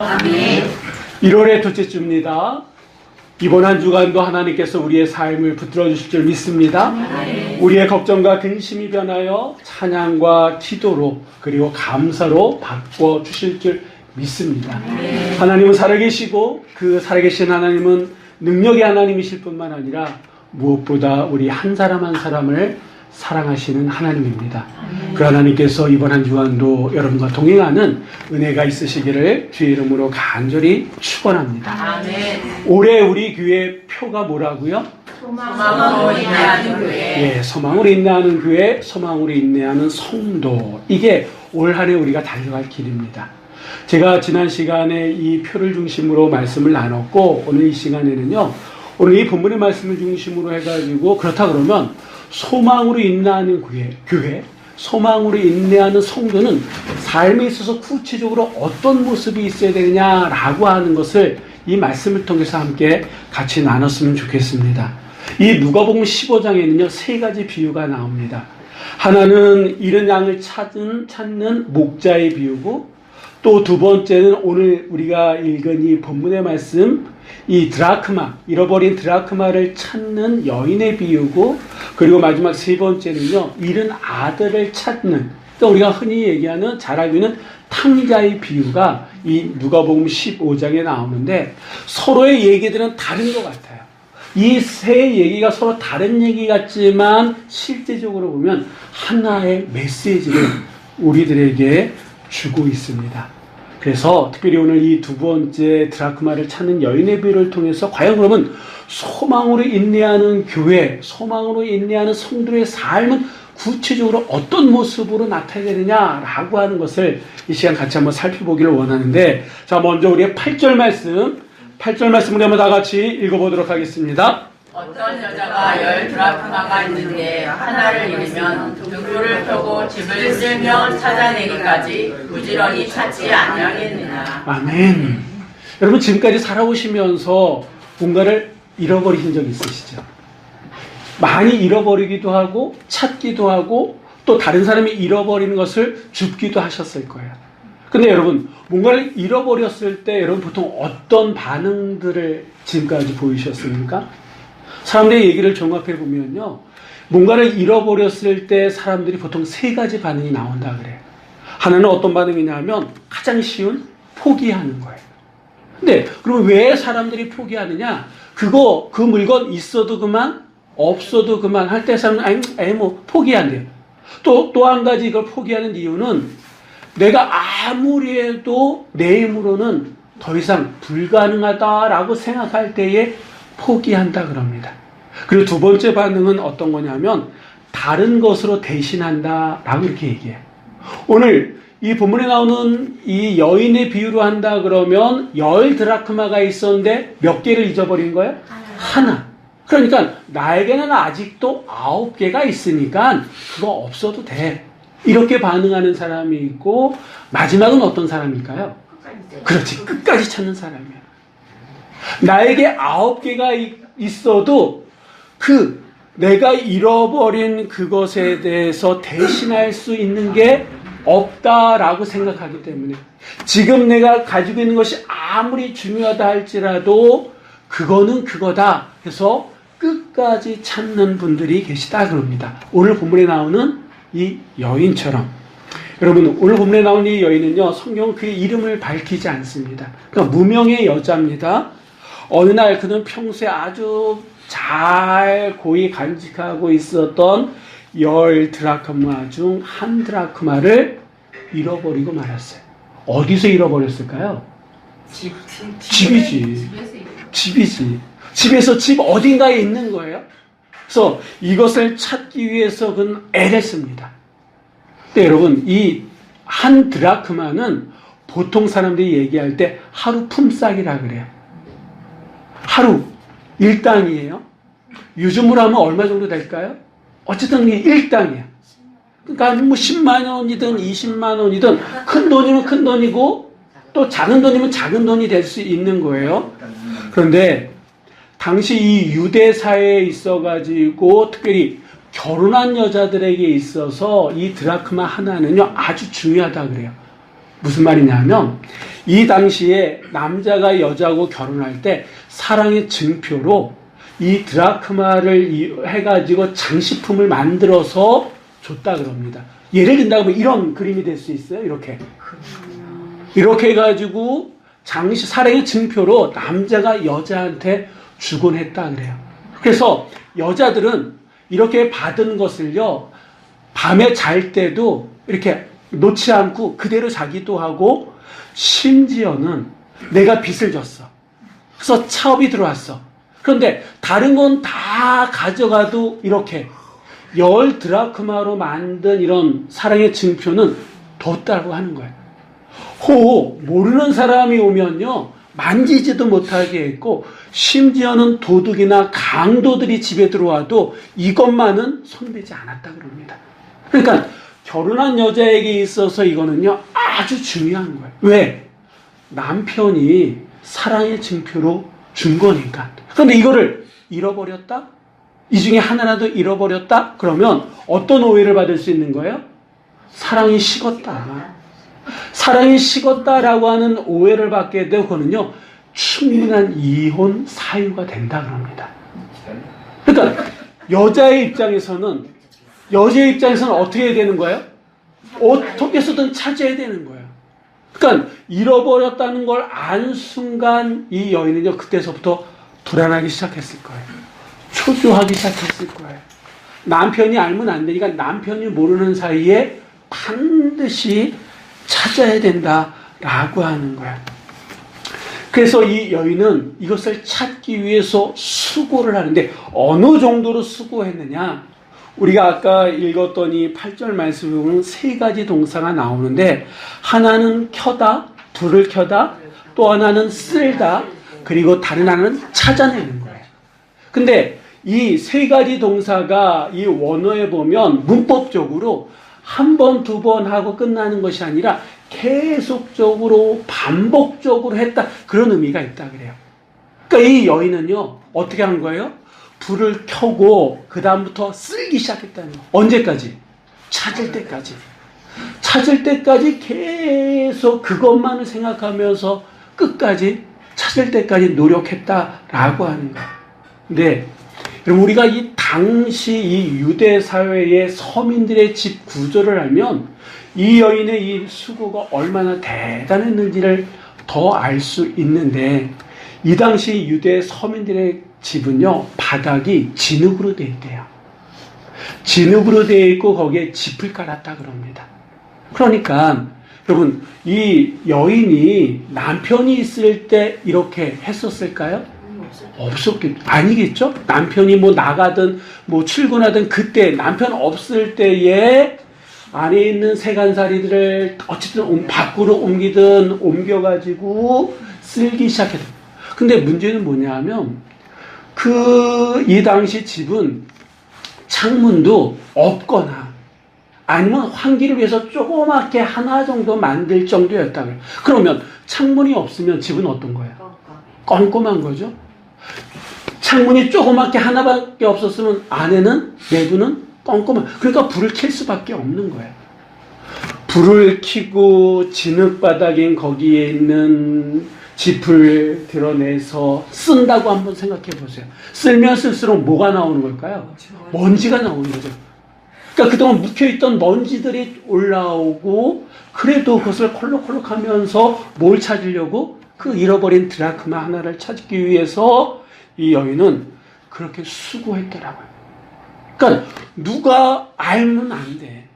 아멘. 1월의 둘째 주입니다. 이번 한 주간도 하나님께서 우리의 삶을 붙들어 주실 줄 믿습니다. 우리의 걱정과 근심이 변하여 찬양과 기도로 그리고 감사로 바꿔 주실 줄 믿습니다. 하나님은 살아계시고 그 살아계신 하나님은 능력의 하나님이실 뿐만 아니라 무엇보다 우리 한 사람 한 사람을 사랑하시는 하나님입니다. 그 하나님께서 이번 한 주간도 여러분과 동행하는 은혜가 있으시기를 주의 이름으로 간절히 축원합니다. 아멘. 올해 우리 교회 표가 뭐라고요? 소망으로 인내하는 교회. 예, 소망으로 인내하는 교회, 소망으로 인내하는 성도. 이게 올 한 해 우리가 달려갈 길입니다. 제가 지난 시간에 이 표를 중심으로 말씀을 나눴고 오늘 이 시간에는요. 오늘 이 본문의 말씀을 중심으로 해가지고 그렇다 그러면 소망으로 인내하는 교회, 소망으로 인내하는 성도는 삶에 있어서 구체적으로 어떤 모습이 있어야 되느냐라고 하는 것을 이 말씀을 통해서 함께 같이 나눴으면 좋겠습니다. 이 누가복음 15장에는요, 세 가지 비유가 나옵니다. 하나는 잃은 양을 찾는 목자의 비유고, 또 두 번째는 오늘 우리가 읽은 이 본문의 말씀, 이 드라크마, 잃어버린 드라크마를 찾는 여인의 비유고, 그리고 마지막 세 번째는요, 잃은 아들을 찾는, 또 우리가 흔히 얘기하는, 잘 알고 있는 탕자의 비유가 이 누가복음 15장에 나오는데, 서로의 얘기들은 다른 것 같아요. 이 세 얘기가 서로 다른 얘기 같지만, 실제적으로 보면 하나의 메시지를 우리들에게 주고 있습니다. 그래서 특별히 오늘 이 두 번째 드라크마를 찾는 여인의 비유를 통해서 과연 그러면 소망으로 인내하는 교회, 소망으로 인내하는 성도의 삶은 구체적으로 어떤 모습으로 나타나야 되느냐라고 하는 것을 이 시간 같이 한번 살펴보기를 원하는데, 자, 먼저 우리의 8절 말씀을 한번 다 같이 읽어보도록 하겠습니다. 어떤 여자가 10 드라크마가 있는데 하나를 잃으면 등불을 펴고 집을 쓸며 찾아내기까지 부지런히 찾지 아니하겠느냐. 아멘. 여러분 지금까지 살아오시면서 뭔가를 잃어버리신 적 있으시죠? 많이 잃어버리기도 하고 찾기도 하고 또 다른 사람이 잃어버리는 것을 줍기도 하셨을 거예요. 근데 여러분 뭔가를 잃어버렸을 때 여러분 보통 어떤 반응들을 지금까지 보이셨습니까? 사람들의 얘기를 종합해 보면요, 뭔가를 잃어버렸을 때 사람들이 보통 세 가지 반응이 나온다 그래요. 하나는 어떤 반응이냐면 가장 쉬운 포기하는 거예요. 근데 그럼 왜 사람들이 포기하느냐? 그 물건 있어도 그만, 없어도 그만 할 때 사람은 포기한대요. 또 한 가지 이걸 포기하는 이유는 내가 아무리 해도 내 힘으로는 더 이상 불가능하다라고 생각할 때에 포기한다 그럽니다. 그리고 두 번째 반응은 어떤 거냐면 다른 것으로 대신한다 라고 이렇게 얘기해요. 오늘 이 본문에 나오는 이 여인의 비유로 한다 그러면 10 드라크마가 있었는데 몇 개를 잊어버린 거예요? 하나. 그러니까 나에게는 아직도 9개가 있으니까 그거 없어도 돼. 이렇게 반응하는 사람이 있고, 마지막은 어떤 사람일까요? 그렇지, 끝까지 찾는 사람이에요. 나에게 9개가 있어도 내가 잃어버린 그것에 대해서 대신할 수 있는 게 없다라고 생각하기 때문에 지금 내가 가지고 있는 것이 아무리 중요하다 할지라도 그거는 그거다 해서 끝까지 찾는 분들이 계시다 그럽니다. 오늘 본문에 나오는 이 여인처럼. 여러분 오늘 본문에 나오는 이 여인은요, 성경은 그의 이름을 밝히지 않습니다. 그러니까 무명의 여자입니다. 어느 날 그는 평소에 아주 잘 고이 간직하고 있었던 10 드라크마 중 1 드라크마를 잃어버리고 말았어요. 어디서 잃어버렸을까요? 집이지. 집에서 집 어딘가에 있는 거예요. 그래서 이것을 찾기 위해서 그는 애를 씁니다. 근데 여러분 이 1 드라크마는 보통 사람들이 얘기할 때 하루 품삯이라 그래요. 하루 1당이에요. 요즘으로 하면 얼마 정도 될까요? 어쨌든 이게 1당이에요. 그러니까 뭐 10만 원이든 20만 원이든 큰 돈이면 큰 돈이고 또 작은 돈이면 작은 돈이 될 수 있는 거예요. 그런데 당시 이 유대 사회에 있어가지고 특별히 결혼한 여자들에게 있어서 이 드라크마 하나는요 아주 중요하다 그래요. 무슨 말이냐면 이 당시에 남자가 여자하고 결혼할 때 사랑의 증표로 이 드라크마를 해가지고 장식품을 만들어서 줬다 그럽니다. 예를 든다고 하면 이런 그림이 될 수 있어요. 이렇게 해가지고 사랑의 증표로 남자가 여자한테 주곤 했다 그래요. 그래서 여자들은 이렇게 받은 것을요, 밤에 잘 때도 이렇게 놓지 않고 그대로 자기도 하고, 심지어는 내가 빚을 졌어. 그래서 차업이 들어왔어. 그런데 다른 건 다 가져가도 이렇게 10드라크마로 만든 이런 사랑의 증표는 뒀다고 하는 거예요. 모르는 사람이 오면요, 만지지도 못하게 했고, 심지어는 도둑이나 강도들이 집에 들어와도 이것만은 손대지 않았다 그럽니다. 그러니까 결혼한 여자에게 있어서 이거는요, 아주 중요한 거예요. 왜? 남편이 사랑의 증표로 준 거니까. 그런데 이거를 잃어버렸다? 이 중에 하나라도 잃어버렸다? 그러면 어떤 오해를 받을 수 있는 거예요? 사랑이 식었다. 사랑이 식었다라고 하는 오해를 받게 되고, 그거는요, 충분한 이혼 사유가 된다 그럽니다. 그러니까 여자의 입장에서는 어떻게 해야 되는 거예요? 어떻게 해서든 찾아야 되는 거예요. 그러니까 잃어버렸다는 걸 안 순간 이 여인은요, 그때서부터 불안하기 시작했을 거예요. 초조하기 시작했을 거예요. 남편이 알면 안 되니까 남편이 모르는 사이에 반드시 찾아야 된다라고 하는 거예요. 그래서 이 여인은 이것을 찾기 위해서 수고를 하는데, 어느 정도로 수고했느냐? 우리가 아까 읽었던 이 8절 말씀을 보면 세 가지 동사가 나오는데, 하나는 켜다, 불을 켜다, 또 하나는 쓸다, 그리고 다른 하나는 찾아내는 거예요. 근데 이 세 가지 동사가 이 원어에 보면 문법적으로 한 번, 두 번 하고 끝나는 것이 아니라 계속적으로 반복적으로 했다, 그런 의미가 있다 그래요. 그러니까 이 여인은요, 어떻게 한 거예요? 불을 켜고 그 다음부터 쓸기 시작했다는 거예요. 언제까지? 찾을 때까지. 찾을 때까지 계속 그것만을 생각하면서 끝까지 찾을 때까지 노력했다라고 하는 거예요. 근데 여러분, 우리가 이 당시 이 유대 사회의 서민들의 집 구조를 알면 이 여인의 이 수고가 얼마나 대단했는지를 더 알 수 있는데, 이 당시 유대 서민들의 집은요, 바닥이 진흙으로 되어 있대요. 진흙으로 되어 있고 거기에 짚을 깔았다 그럽니다. 그러니까 여러분, 이 여인이 남편이 있을 때 이렇게 했었을까요? 아니겠죠? 남편이 뭐 나가든 뭐 출근하든 그때 남편 없을 때에 안에 있는 세간살이들을 어쨌든 밖으로 옮기든 옮겨가지고 쓸기 시작했다. 근데 문제는 뭐냐 하면, 이 당시 집은 창문도 없거나 아니면 환기를 위해서 조그맣게 하나 정도 만들 정도였다고요. 그러면 창문이 없으면 집은 어떤 거예요? 껌껌한 거죠. 창문이 조그맣게 하나밖에 없었으면 안에는, 내부는 껌껌한, 그러니까 불을 켤 수밖에 없는 거예요. 불을 켜고 진흙바닥인 거기에 있는 짚을 드러내서 쓴다고 한번 생각해 보세요. 쓸면 쓸수록 뭐가 나오는 걸까요? 먼지가 나오는 거죠. 그러니까 그동안 묵혀있던 먼지들이 올라오고, 그래도 그것을 콜록콜록 하면서 뭘 찾으려고? 그 잃어버린 드라크마 하나를 찾기 위해서 이 여인은 그렇게 수고했더라고요. 그러니까 누가 알면 안 돼.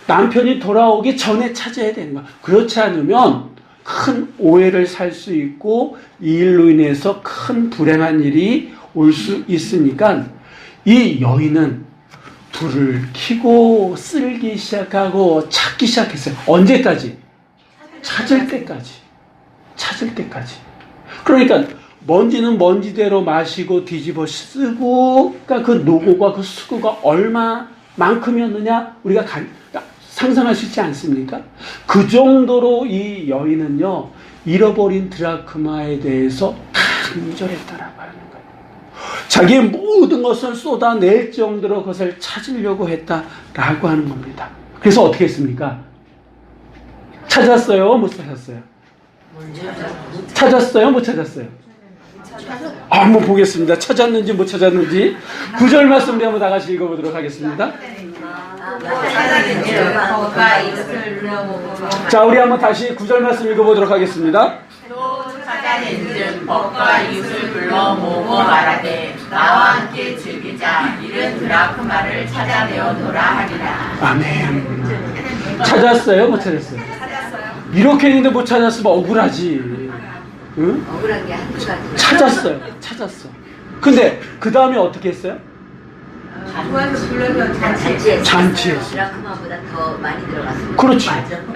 남편이 돌아오기 전에 찾아야 되는 거야. 그렇지 않으면 큰 오해를 살 수 있고 이 일로 인해서 큰 불행한 일이 올 수 있으니까 이 여인은 불을 켜고 쓸기 시작하고 찾기 시작했어요. 언제까지? 찾을 때까지. 찾을 때까지. 그러니까 먼지는 먼지대로 마시고 뒤집어 쓰고, 그러니까 그 노고가, 그 수고가 얼마만큼이었느냐 우리가 상상할 수 있지 않습니까? 그 정도로 이 여인은요, 잃어버린 드라크마에 대해서 간절했다라고 하는 거예요. 자기의 모든 것을 쏟아낼 정도로 그것을 찾으려고 했다라고 하는 겁니다. 그래서 어떻게 했습니까? 찾았어요? 못 찾았어요? 찾았어요? 못 찾았어요? 한번 보겠습니다. 찾았는지 못 찾았는지. 9절 말씀 우리 한번 다 같이 읽어보도록 하겠습니다. 찾았는지 법과 이웃을 물어보고 자, 우리 한번 다시 9절 말씀 읽어보도록 하겠습니다. 또 찾아낸즉 법과 이웃을 불러 모으고 말하되 나와 함께 즐기자 이른 드라크마를 찾아내어노라 하리라. 아멘. 찾았어요? 못 찾았어요? 이렇게 했는데 못 찾았으면 억울하지. 응? 억울한 게 한두 가지. 찾았어요. 찾았어. 근데 그 다음에 어떻게 했어요? 누구한테 불러서 잔치했어. 드라크마보다 더 많이 들어갔어요. 그렇지.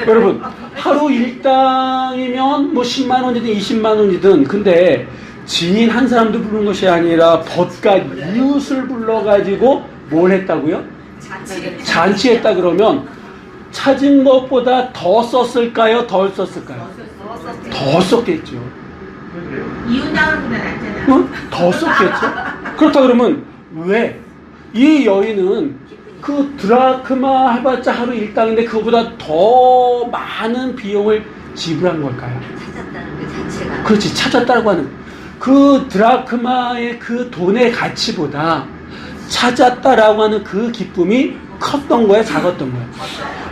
여러분, 하루 일당이면 뭐 10만 원이든 20만 원이든, 근데 지인 한 사람도 부른 것이 아니라 법과 이웃을 불러가지고 뭘 했다고요? 잔치했다 그러면 찾은 것보다 더 썼을까요? 덜 썼을까요? 더 썼겠죠. 이웃당보다 낫잖아. 응? 더 썼겠죠? 그렇다 그러면 왜? 이 여인은 그 드라크마 해봤자 하루 일당인데 그거보다 더 많은 비용을 지불한 걸까요? 찾았다는 그 자체가. 그렇지, 찾았다고 하는 그 드라크마의 그 돈의 가치보다 찾았다라고 하는 그 기쁨이 컸던 거야, 작았던 거야?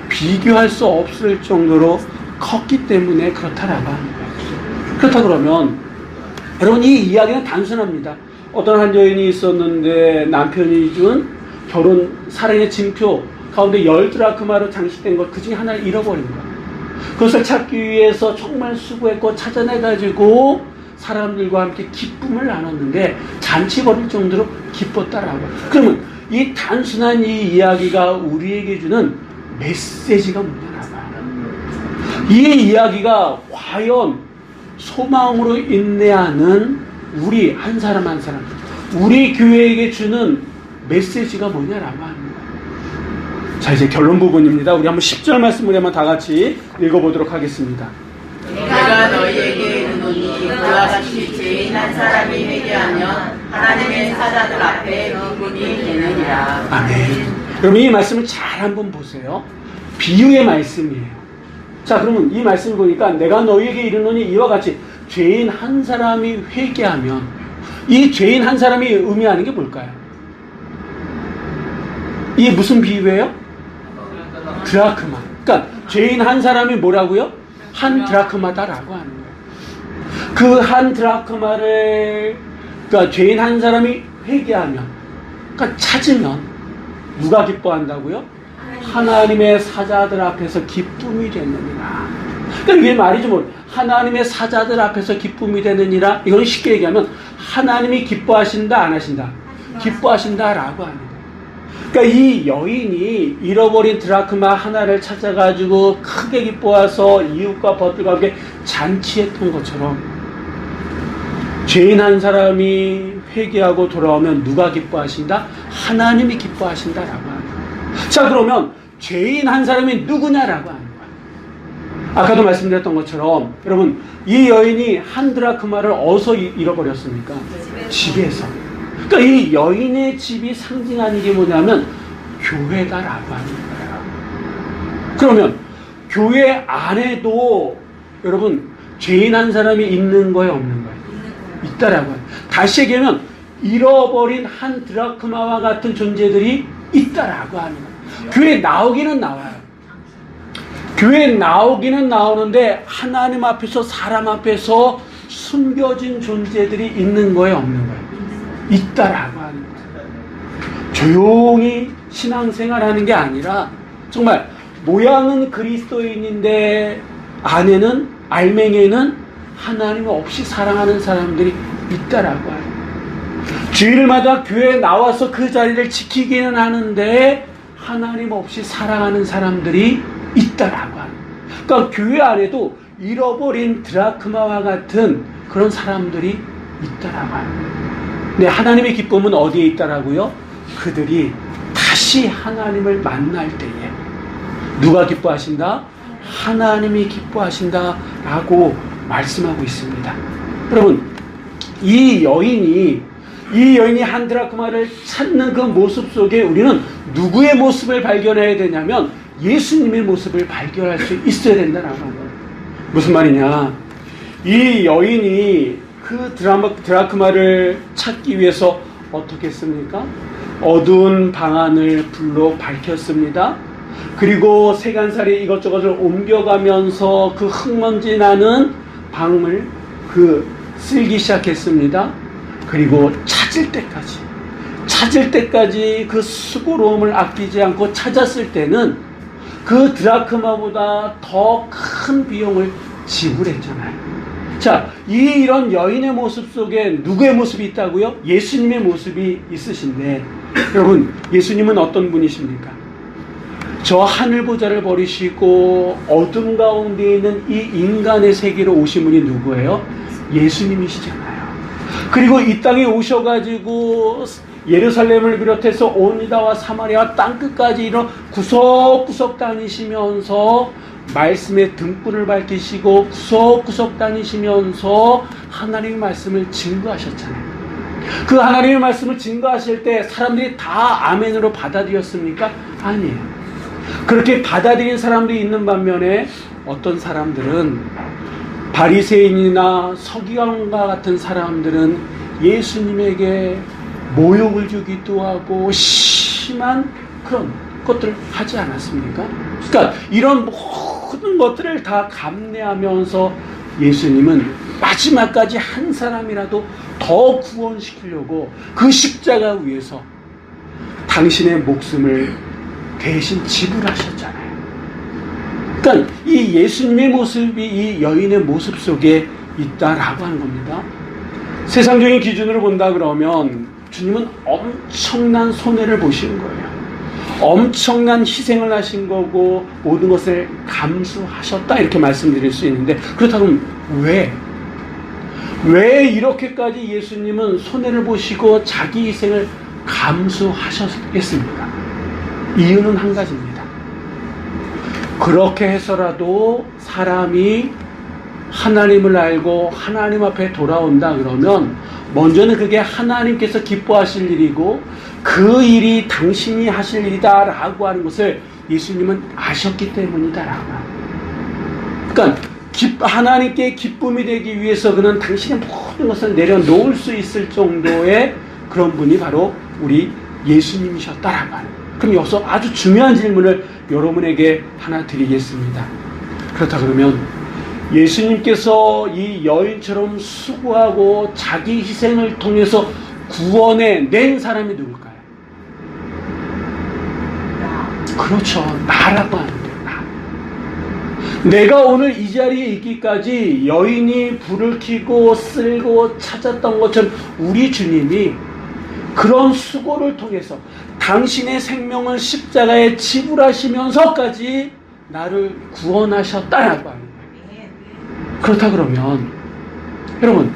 비교할 수 없을 정도로 컸기 때문에 그렇다라고 하는 거야. 그렇다 그러면 여러분, 이 이야기는 단순합니다. 어떤 한 여인이 있었는데 남편이 준 결혼 사랑의 징표 가운데 10드라크마로 장식된 것 그 중에 하나를 잃어버린 거야. 그것을 찾기 위해서 정말 수고했고 찾아내가지고 사람들과 함께 기쁨을 나눴는데 잔치 벌일 정도로 기뻤다라고. 그러면 이 단순한 이 이야기가 우리에게 주는 메시지가 뭐냐라고. 이 이야기가 과연 소망으로 인내하는 우리 한 사람 한 사람, 우리 교회에게 주는 메시지가 뭐냐라고 하는 거예요. 자, 이제 결론 부분입니다. 우리 한번 10절 말씀 우리 한번 다 같이 읽어보도록 하겠습니다. 내가 너희에게 이르노니 그와 같이 죄인 한 사람이 회개하면 하나님의 사자들 앞에 기쁨이 되느니라. 아멘. 여러분, 이 말씀을 잘 한번 보세요. 비유의 말씀이에요. 자, 그러면 이 말씀을 보니까 내가 너희에게 이르노니 이와 같이 죄인 한 사람이 회개하면, 이 죄인 한 사람이 의미하는 게 뭘까요? 이게 무슨 비유예요? 드라크마. 그러니까 죄인 한 사람이 뭐라고요? 한 드라크마다라고 하는 거예요. 그 한 드라크마를, 그러니까 죄인 한 사람이 회개하면, 그러니까 찾으면 누가 기뻐한다고요? 하나님의 사자들 앞에서 기쁨이 되느니라. 그러니까 이게 말이죠. 뭐 하나님의 사자들 앞에서 기쁨이 되느니라. 이거는 쉽게 얘기하면 하나님이 기뻐하신다, 안 하신다? 기뻐하신다라고 하는 거예요. 그러니까 이 여인이 잃어버린 드라크마 하나를 찾아가지고 크게 기뻐해서 이웃과 벗들과 함께 잔치했던 것처럼 죄인 한 사람이 회개하고 돌아오면 누가 기뻐하신다? 하나님이 기뻐하신다라고 하는 거예요. 자, 그러면 죄인 한 사람이 누구냐라고 하는 거예요. 아까도 말씀드렸던 것처럼 여러분, 이 여인이 한 드라크마를 어디서 잃어버렸습니까? 집에서. 그러니까 이 여인의 집이 상징하는 게 뭐냐면 교회다라고 하는 거예요. 그러면 교회 안에도 여러분 죄인 한 사람이 있는 거예요, 없는 거예요? 있다라고 해요. 다시 얘기하면 잃어버린 한 드라크마와 같은 존재들이 있다라고 하는 거예요. 교회에 나오기는 나와요. 교회에 나오기는 나오는데 하나님 앞에서 사람 앞에서 숨겨진 존재들이 있는 거예요, 없는 거예요? 있다라고 하는 거예요. 조용히 신앙생활하는 게 아니라 정말 모양은 그리스도인인데 안에는, 알맹이에는 하나님 없이 사랑하는 사람들이 있다라고 하는 거예요. 주일마다 교회에 나와서 그 자리를 지키기는 하는데 하나님 없이 살아가는 사람들이 있다라고 하는 거예요. 그러니까 교회 안에도 잃어버린 드라크마와 같은 그런 사람들이 있다라고 하는 거예요. 근데 하나님의 기쁨은 어디에 있다라고요? 그들이 다시 하나님을 만날 때에. 누가 기뻐하신다? 하나님이 기뻐하신다라고 말씀하고 있습니다. 여러분, 이 여인이 한 드라크마를 찾는 그 모습 속에 우리는 누구의 모습을 발견해야 되냐면 예수님의 모습을 발견할 수 있어야 된다라고 하는 거예요. 무슨 말이냐? 이 여인이 그 드라크마를 찾기 위해서 어떻게 했습니까? 어두운 방 안을 불로 밝혔습니다. 그리고 세간살이 이것저것을 옮겨가면서 그 흙먼지 나는 방을 쓸기 시작했습니다. 그리고 찾을 때까지 그 수고로움을 아끼지 않고 찾았을 때는 그 드라크마보다 더 큰 비용을 지불했잖아요. 자, 이런 여인의 모습 속에 누구의 모습이 있다고요? 예수님의 모습이 있으신데, 여러분, 예수님은 어떤 분이십니까? 저 하늘 보좌를 버리시고 어둠 가운데 있는 이 인간의 세계로 오신 분이 누구예요? 예수님이시잖아요. 그리고 이 땅에 오셔가지고 예루살렘을 비롯해서 온 유다와 사마리아 땅끝까지 이런 구석구석 다니시면서 말씀의 등불을 밝히시고 구석구석 다니시면서 하나님의 말씀을 증거하셨잖아요. 그 하나님의 말씀을 증거하실 때 사람들이 다 아멘으로 받아들였습니까? 아니에요. 그렇게 받아들인 사람들이 있는 반면에 어떤 사람들은, 바리새인이나 서기관과 같은 사람들은 예수님에게 모욕을 주기도 하고 심한 그런 것들을 하지 않았습니까? 그러니까 이런 모든 것들을 다 감내하면서 예수님은 마지막까지 한 사람이라도 더 구원시키려고 그 십자가 위에서 당신의 목숨을 대신 지불하셨잖아요. 그러니까 이 예수님의 모습이 이 여인의 모습 속에 있다라고 하는 겁니다. 세상적인 기준으로 본다 그러면 주님은 엄청난 손해를 보신 거예요. 엄청난 희생을 하신 거고 모든 것을 감수하셨다 이렇게 말씀드릴 수 있는데, 그렇다면 왜 이렇게까지 예수님은 손해를 보시고 자기 희생을 감수하셨겠습니까? 이유는 한 가지입니다. 그렇게 해서라도 사람이 하나님을 알고 하나님 앞에 돌아온다 그러면 먼저는 그게 하나님께서 기뻐하실 일이고 그 일이 당신이 하실 일이다 라고 하는 것을 예수님은 아셨기 때문이다라고 합니다. 그러니까 하나님께 기쁨이 되기 위해서 그는 당신의 모든 것을 내려놓을 수 있을 정도의 그런 분이 바로 우리 예수님이셨다라고 하는 거예요. 그럼 여기서 아주 중요한 질문을 여러분에게 하나 드리겠습니다. 그렇다 그러면 예수님께서 이 여인처럼 수고하고 자기 희생을 통해서 구원해 낸 사람이 누굴까요? 그렇죠. 나라고 하는 거예요. 내가 오늘 이 자리에 있기까지 여인이 불을 켜고 쓸고 찾았던 것처럼 우리 주님이 그런 수고를 통해서 당신의 생명을 십자가에 지불하시면서까지 나를 구원하셨다라고 하는 거예요. 그렇다 그러면 여러분,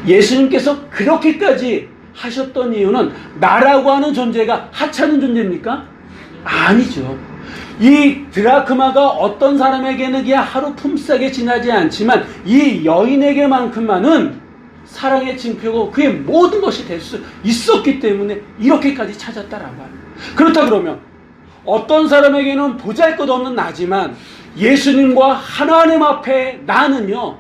예수님께서 그렇게까지 하셨던 이유는 나라고 하는 존재가 하찮은 존재입니까? 아니죠. 이 드라크마가 어떤 사람에게는 그냥 하루 품삯에 지나지 않지만 이 여인에게만큼만은 사랑의 징표고 그의 모든 것이 될 수 있었기 때문에 이렇게까지 찾았다라고 합니다. 그렇다 그러면 어떤 사람에게는 보잘것없는 나지만 예수님과 하나님 앞에 나는요,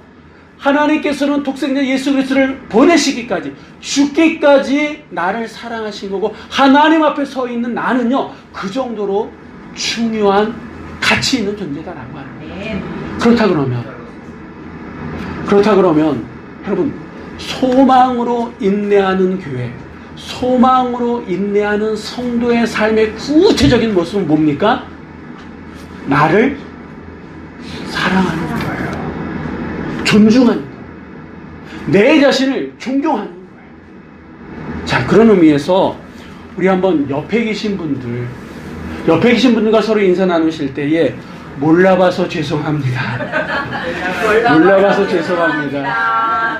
하나님께서는 독생자 예수 그리스도를 보내시기까지 죽기까지 나를 사랑하신 거고 하나님 앞에 서 있는 나는요 그 정도로 중요한 가치 있는 존재다라고 합니다. 그렇다 그러면 여러분, 소망으로 인내하는 교회, 소망으로 인내하는 성도의 삶의 구체적인 모습은 뭡니까? 나를 사랑하는 거예요. 존중하는 거예요. 내 자신을 존경하는 거예요. 자, 그런 의미에서 우리 한번 옆에 계신 분들과 서로 인사 나누실 때에 몰라봐서 죄송합니다. 몰라봐서 죄송합니다.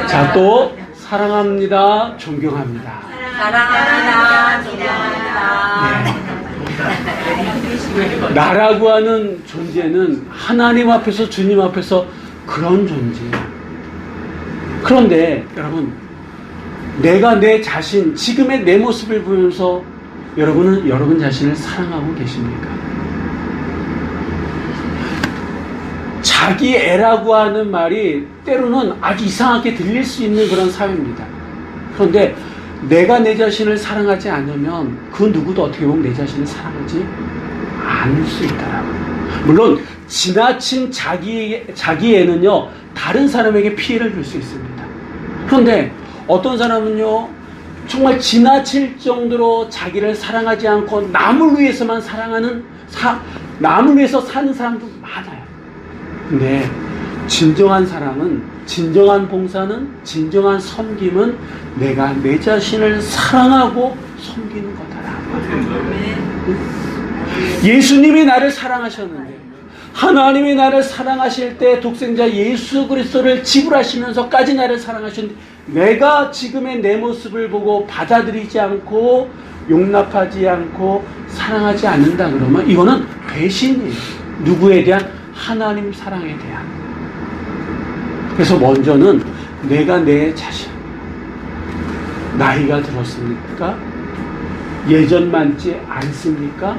자, 또 사랑합니다. 존경합니다. 사랑합니다. 존경합니다. 네. 나라고 하는 존재는 하나님 앞에서, 주님 앞에서 그런 존재예요. 그런데 여러분, 내가 내 자신, 지금의 내 모습을 보면서 여러분은 여러분 자신을 사랑하고 계십니까? 자기 애라고 하는 말이 때로는 아주 이상하게 들릴 수 있는 그런 사회입니다. 그런데 내가 내 자신을 사랑하지 않으면 그 누구도 어떻게 보면 내 자신을 사랑하지 않을 수 있다라고요. 물론 지나친 자기 애는요 다른 사람에게 피해를 줄 수 있습니다. 그런데 어떤 사람은요 정말 지나칠 정도로 자기를 사랑하지 않고 남을 위해서만 남을 위해서 사는 사람도 많아요. 근데 진정한 사랑은, 진정한 봉사는, 진정한 섬김은 내가 내 자신을 사랑하고 섬기는 거다라고. 예수님이 나를 사랑하셨는데, 하나님이 나를 사랑하실 때 독생자 예수 그리스도를 지불하시면서까지 나를 사랑하셨는데, 내가 지금의 내 모습을 보고 받아들이지 않고 용납하지 않고 사랑하지 않는다 그러면 이거는 배신이에요. 누구에 대한? 하나님 사랑에 대한. 그래서 먼저는 내가 내 자신, 나이가 들었습니까? 예전 많지 않습니까?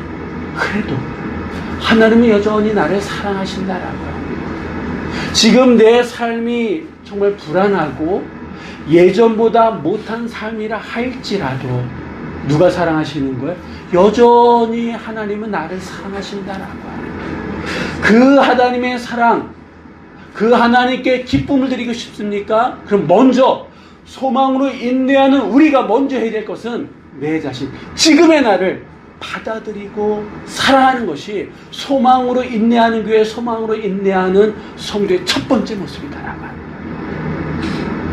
그래도 하나님은 여전히 나를 사랑하신다라고요. 지금 내 삶이 정말 불안하고 예전보다 못한 삶이라 할지라도 누가 사랑하시는 거예요? 여전히 하나님은 나를 사랑하신다라고요. 그 하나님의 사랑, 그 하나님께 기쁨을 드리고 싶습니까? 그럼 먼저 소망으로 인내하는 우리가 먼저 해야 될 것은 내 자신, 지금의 나를 받아들이고 사랑하는 것이 소망으로 인내하는 교회, 소망으로 인내하는 성도의 첫 번째 모습이다라고요.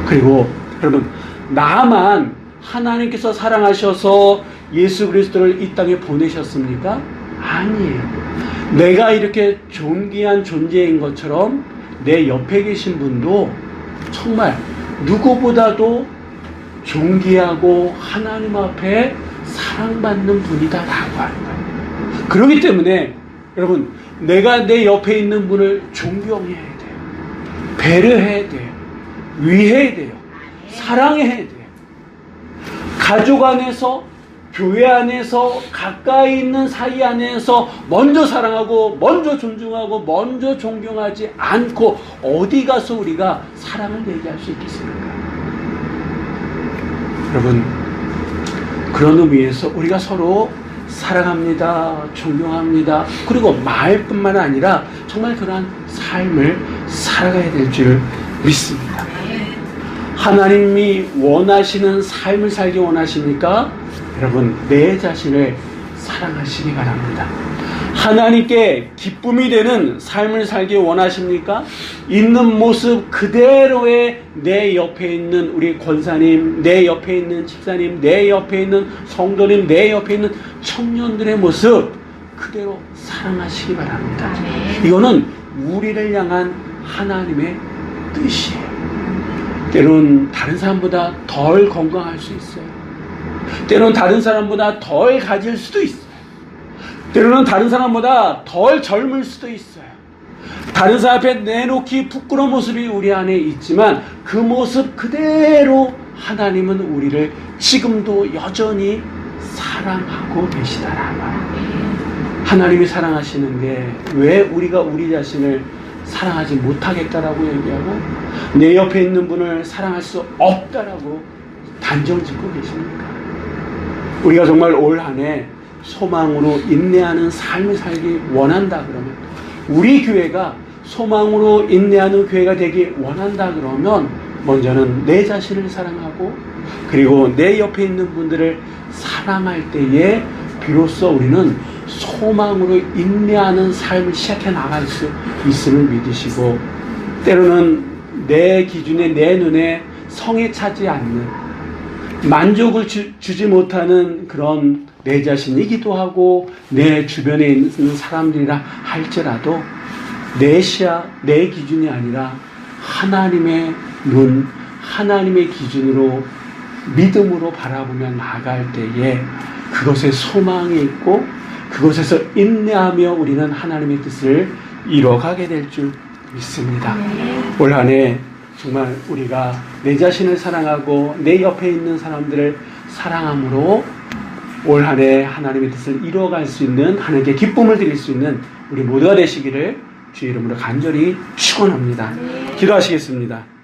그리고 여러분, 나만 하나님께서 사랑하셔서 예수 그리스도를 이 땅에 보내셨습니까? 아니에요. 내가 이렇게 존귀한 존재인 것처럼 내 옆에 계신 분도 정말 누구보다도 존귀하고 하나님 앞에 사랑받는 분이다라고 하는 거예요. 그렇기 때문에 여러분, 내가 내 옆에 있는 분을 존경해야 돼요. 배려해야 돼요. 위해야 돼요. 사랑해야 돼요. 가족 안에서, 교회 안에서, 가까이 있는 사이 안에서 먼저 사랑하고 먼저 존중하고 먼저 존경하지 않고 어디 가서 우리가 사랑을 얘기할 수 있겠습니까? 여러분, 그런 의미에서 우리가 서로 사랑합니다, 존경합니다, 그리고 말뿐만 아니라 정말 그러한 삶을 살아가야 될 줄 믿습니다. 하나님이 원하시는 삶을 살기 원하십니까? 여러분, 내 자신을 사랑하시기 바랍니다. 하나님께 기쁨이 되는 삶을 살기 원하십니까? 있는 모습 그대로의 내 옆에 있는 우리 권사님, 내 옆에 있는 집사님, 내 옆에 있는 성도님, 내 옆에 있는 청년들의 모습 그대로 사랑하시기 바랍니다. 이거는 우리를 향한 하나님의 뜻이에요. 때로는 다른 사람보다 덜 건강할 수 있어요. 때로는 다른 사람보다 덜 가질 수도 있어요. 때로는 다른 사람보다 덜 젊을 수도 있어요. 다른 사람 앞에 내놓기 부끄러운 모습이 우리 안에 있지만 그 모습 그대로 하나님은 우리를 지금도 여전히 사랑하고 계시다라고. 하나님이 사랑하시는데 왜 우리가 우리 자신을 사랑하지 못하겠다라고 얘기하고 내 옆에 있는 분을 사랑할 수 없다라고 단정 짓고 계십니까? 우리가 정말 올 한 해 소망으로 인내하는 삶을 살기 원한다 그러면, 우리 교회가 소망으로 인내하는 교회가 되기 원한다 그러면 먼저는 내 자신을 사랑하고 그리고 내 옆에 있는 분들을 사랑할 때에 비로소 우리는 소망으로 인내하는 삶을 시작해 나갈 수 있음을 믿으시고, 때로는 내 기준에 내 눈에 성에 차지 않는, 만족을 주지 못하는 그런 내 자신이기도 하고 내 주변에 있는 사람들이라 할지라도 내 시야, 내 기준이 아니라 하나님의 눈, 하나님의 기준으로 믿음으로 바라보며 나아갈 때에 그것에 소망이 있고 그것에서 인내하며 우리는 하나님의 뜻을 이뤄가게 될 줄 믿습니다. 올 한 해 정말 우리가 내 자신을 사랑하고 내 옆에 있는 사람들을 사랑함으로 올 한 해 하나님의 뜻을 이루어갈 수 있는, 하나님께 기쁨을 드릴 수 있는 우리 모두가 되시기를 주의 이름으로 간절히 축원합니다. 기도하시겠습니다.